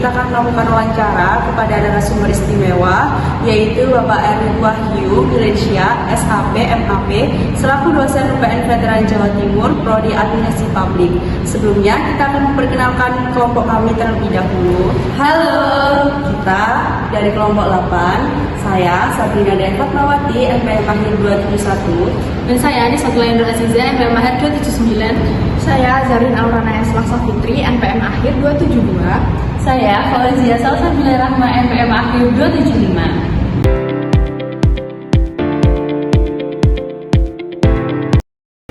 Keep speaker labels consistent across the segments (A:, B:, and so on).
A: kita akan melakukan wawancara kepada narasumber istimewa, yaitu Bapak Erwin Wahyu Milensia, SHP, MAP, selaku dosen UPN Veteran Jawa Timur, Prodi Administrasi Publik. Sebelumnya, kita akan memperkenalkan kelompok kami terlebih dahulu. Halo, kita dari kelompok 8. Saya Sabrina Dea Fatmawati, NPM Akhir 271.
B: Dan saya Anissatul Indra Aziza, NPM Akhir 279.
C: Saya Zarin Aurana Selasa Fitri, NPM Akhir 272.
D: Saya Fauzia Salsabila Rahma, NPM Akhir 275.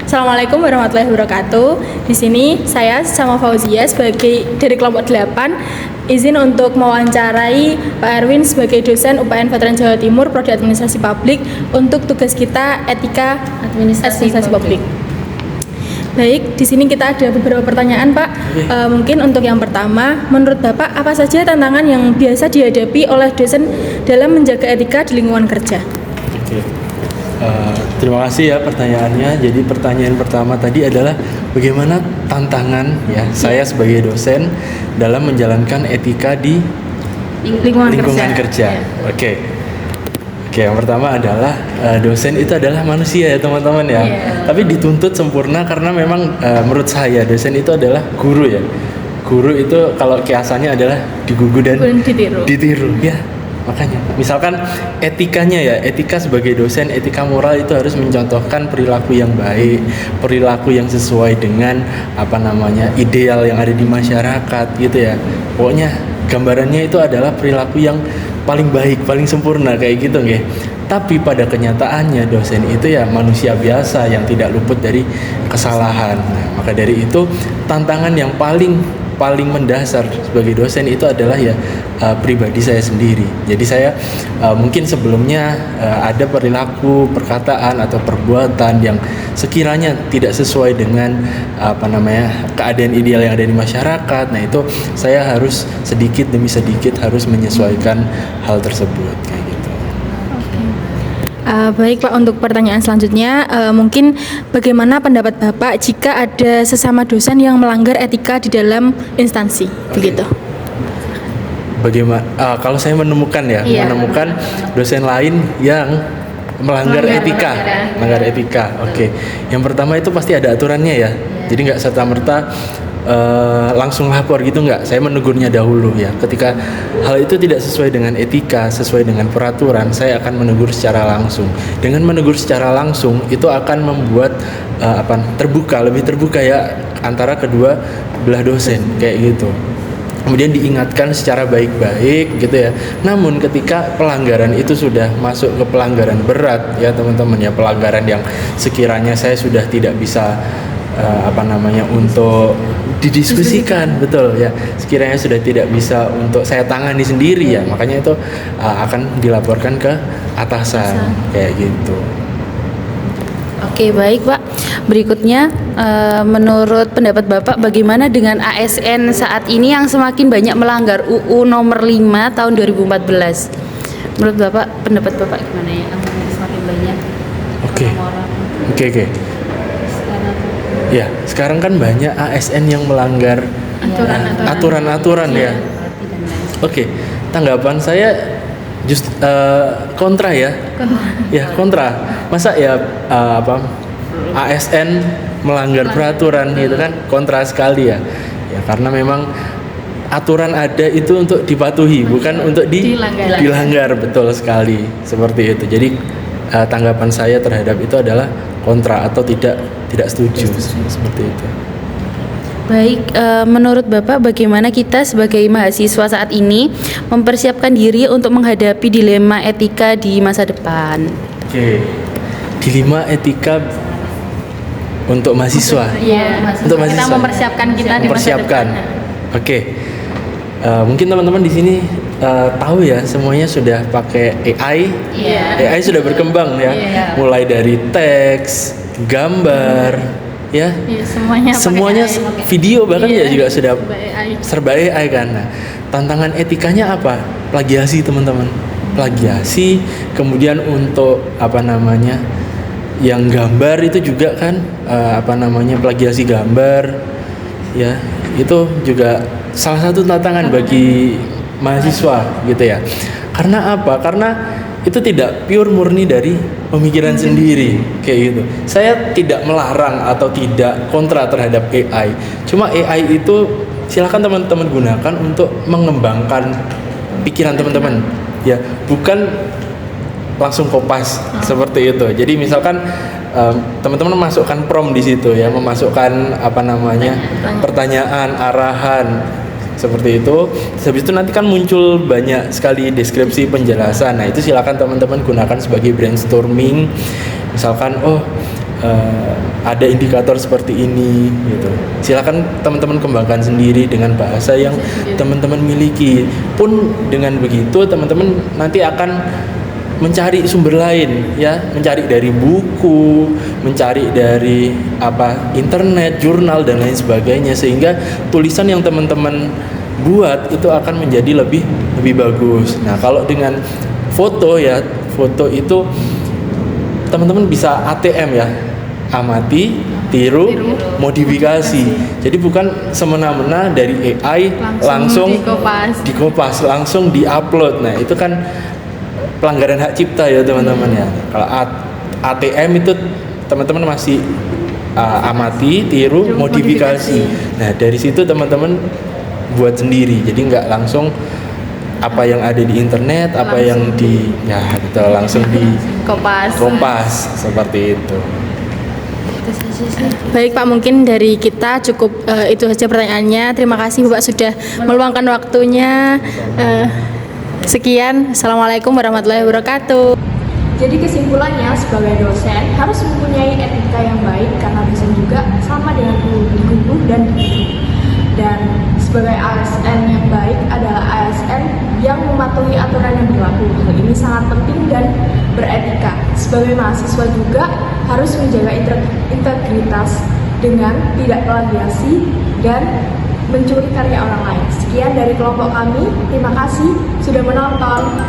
B: Assalamualaikum warahmatullahi wabarakatuh. Di sini saya sama Fauzia sebagai dari kelompok 8 izin untuk mewawancarai Pak Erwin sebagai dosen UPN Veteran Jawa Timur Prodi Administrasi Publik untuk tugas kita etika administrasi publik. Baik, di sini kita ada beberapa pertanyaan, Pak. Mungkin untuk yang pertama, menurut Bapak apa saja tantangan yang biasa dihadapi oleh dosen dalam menjaga etika di lingkungan kerja?
E: Oke. Terima kasih ya pertanyaannya. Jadi pertanyaan pertama tadi adalah bagaimana tantangan ya saya sebagai dosen dalam menjalankan etika di lingkungan kerja. Oke, yang pertama adalah dosen itu adalah manusia ya teman-teman ya. Tapi dituntut sempurna karena memang menurut saya dosen itu adalah guru ya. Guru itu kalau kiasannya adalah digugu dan ditiru ya. Makanya, misalkan etikanya ya, etika sebagai dosen, etika moral itu harus mencontohkan perilaku yang baik, perilaku yang sesuai dengan ideal yang ada di masyarakat gitu ya. Pokoknya gambarannya itu adalah perilaku yang paling baik, paling sempurna kayak gitu nggih. Tapi pada kenyataannya dosen itu ya manusia biasa yang tidak luput dari kesalahan. Nah, maka dari itu tantangan yang paling mendasar sebagai dosen itu adalah ya pribadi saya sendiri. Jadi saya mungkin sebelumnya ada perilaku, perkataan atau perbuatan yang sekiranya tidak sesuai dengan keadaan ideal yang ada di masyarakat. Nah, itu saya harus sedikit demi sedikit harus menyesuaikan hal tersebut kayak gitu.
B: Baik Pak, untuk pertanyaan selanjutnya mungkin bagaimana pendapat Bapak jika ada sesama dosen yang melanggar etika di dalam instansi, begitu?
E: Bagaimana kalau saya menemukan dosen lain yang melanggar etika. Oke. Yang pertama itu pasti ada aturannya ya. Jadi nggak serta-merta langsung lapor gitu nggak. Saya menegurnya dahulu ya. Ketika hal itu tidak sesuai dengan etika, sesuai dengan peraturan, saya akan menegur secara langsung. Dengan menegur secara langsung itu akan membuat lebih terbuka ya antara kedua belah dosen kayak gitu. Kemudian diingatkan secara baik-baik gitu ya. Namun ketika pelanggaran itu sudah masuk ke pelanggaran berat ya teman-teman ya, pelanggaran yang sekiranya saya sudah tidak bisa untuk didiskusikan, betul ya, sekiranya sudah tidak bisa untuk saya tangani sendiri ya, makanya itu akan dilaporkan ke atasan kayak gitu.
D: Oke, baik Pak. Berikutnya, menurut pendapat Bapak bagaimana dengan ASN saat ini yang semakin banyak melanggar UU nomor 5 tahun 2014? Menurut Bapak, pendapat Bapak gimana ya? Semakin banyak
E: Oke. Ya, sekarang kan banyak ASN yang melanggar aturan-aturan ya. Oke, tanggapan saya kontra ya. Ya, kontra. Masa ya ASN melanggar peraturan gitu kan, kontra sekali ya. Ya karena memang aturan ada itu untuk dipatuhi, bukan untuk dilanggar. Betul sekali seperti itu. Jadi tanggapan saya terhadap itu adalah kontra atau tidak setuju seperti itu.
D: Baik, menurut Bapak bagaimana kita sebagai mahasiswa saat ini mempersiapkan diri untuk menghadapi dilema etika di masa depan?
E: Oke, dilema etika untuk mahasiswa. Untuk mahasiswa.
B: Kita mempersiapkan kita di masa depan.
E: Oke. Mungkin teman-teman di sini tahu ya semuanya sudah pakai AI. AI sudah berkembang ya. Mulai dari teks, gambar, ya. Semuanya video bahkan ya juga sudah serba AI kan. Nah, tantangan etikanya apa? Plagiasi teman-teman. Plagiasi, kemudian untuk yang gambar itu juga kan plagiasi gambar. ya itu juga salah satu tantangan bagi mahasiswa gitu ya. Karena apa? Karena itu tidak pure murni dari pemikiran sendiri kayak gitu. Saya tidak melarang atau tidak kontra terhadap AI. Cuma AI itu silakan teman-teman gunakan untuk mengembangkan pikiran teman-teman ya, bukan langsung kopas seperti itu. Jadi misalkan teman-teman memasukkan prompt di situ ya, memasukkan apa namanya pertanyaan, arahan seperti itu. Habis itu nanti kan muncul banyak sekali deskripsi penjelasan. Nah, itu silakan teman-teman gunakan sebagai brainstorming. Misalkan ada indikator seperti ini gitu. Silakan teman-teman kembangkan sendiri dengan bahasa yang teman-teman miliki. Pun dengan begitu teman-teman nanti akan mencari sumber lain ya, mencari dari buku, mencari dari internet, jurnal dan lain sebagainya, sehingga tulisan yang teman-teman buat itu akan menjadi lebih bagus. Nah, kalau dengan foto ya, foto itu teman-teman bisa ATM ya, amati, tiru, modifikasi. Jadi bukan semena-mena dari AI langsung dikopas, langsung diupload. Nah, itu kan pelanggaran hak cipta ya teman-teman ya. Kalau ATM itu teman-teman masih amati, tiru, modifikasi. Nah, dari situ teman-teman buat sendiri. Jadi nggak langsung apa yang ada di internet, apa yang langsung di kopas seperti itu.
B: Baik Pak, mungkin dari kita cukup itu saja pertanyaannya. Terima kasih Bapak sudah meluangkan waktunya. Sekian, Assalamualaikum warahmatullahi wabarakatuh.
C: Jadi kesimpulannya, sebagai dosen harus mempunyai etika yang baik karena dosen juga sama dengan guru dan guru. Dan sebagai ASN yang baik adalah ASN yang mematuhi aturan yang berlaku. Hal ini sangat penting dan beretika. Sebagai mahasiswa juga harus menjaga integritas dengan tidak plagiasi dan mencuri karya orang lain. Sekian dari kelompok kami. Terima kasih sudah menonton.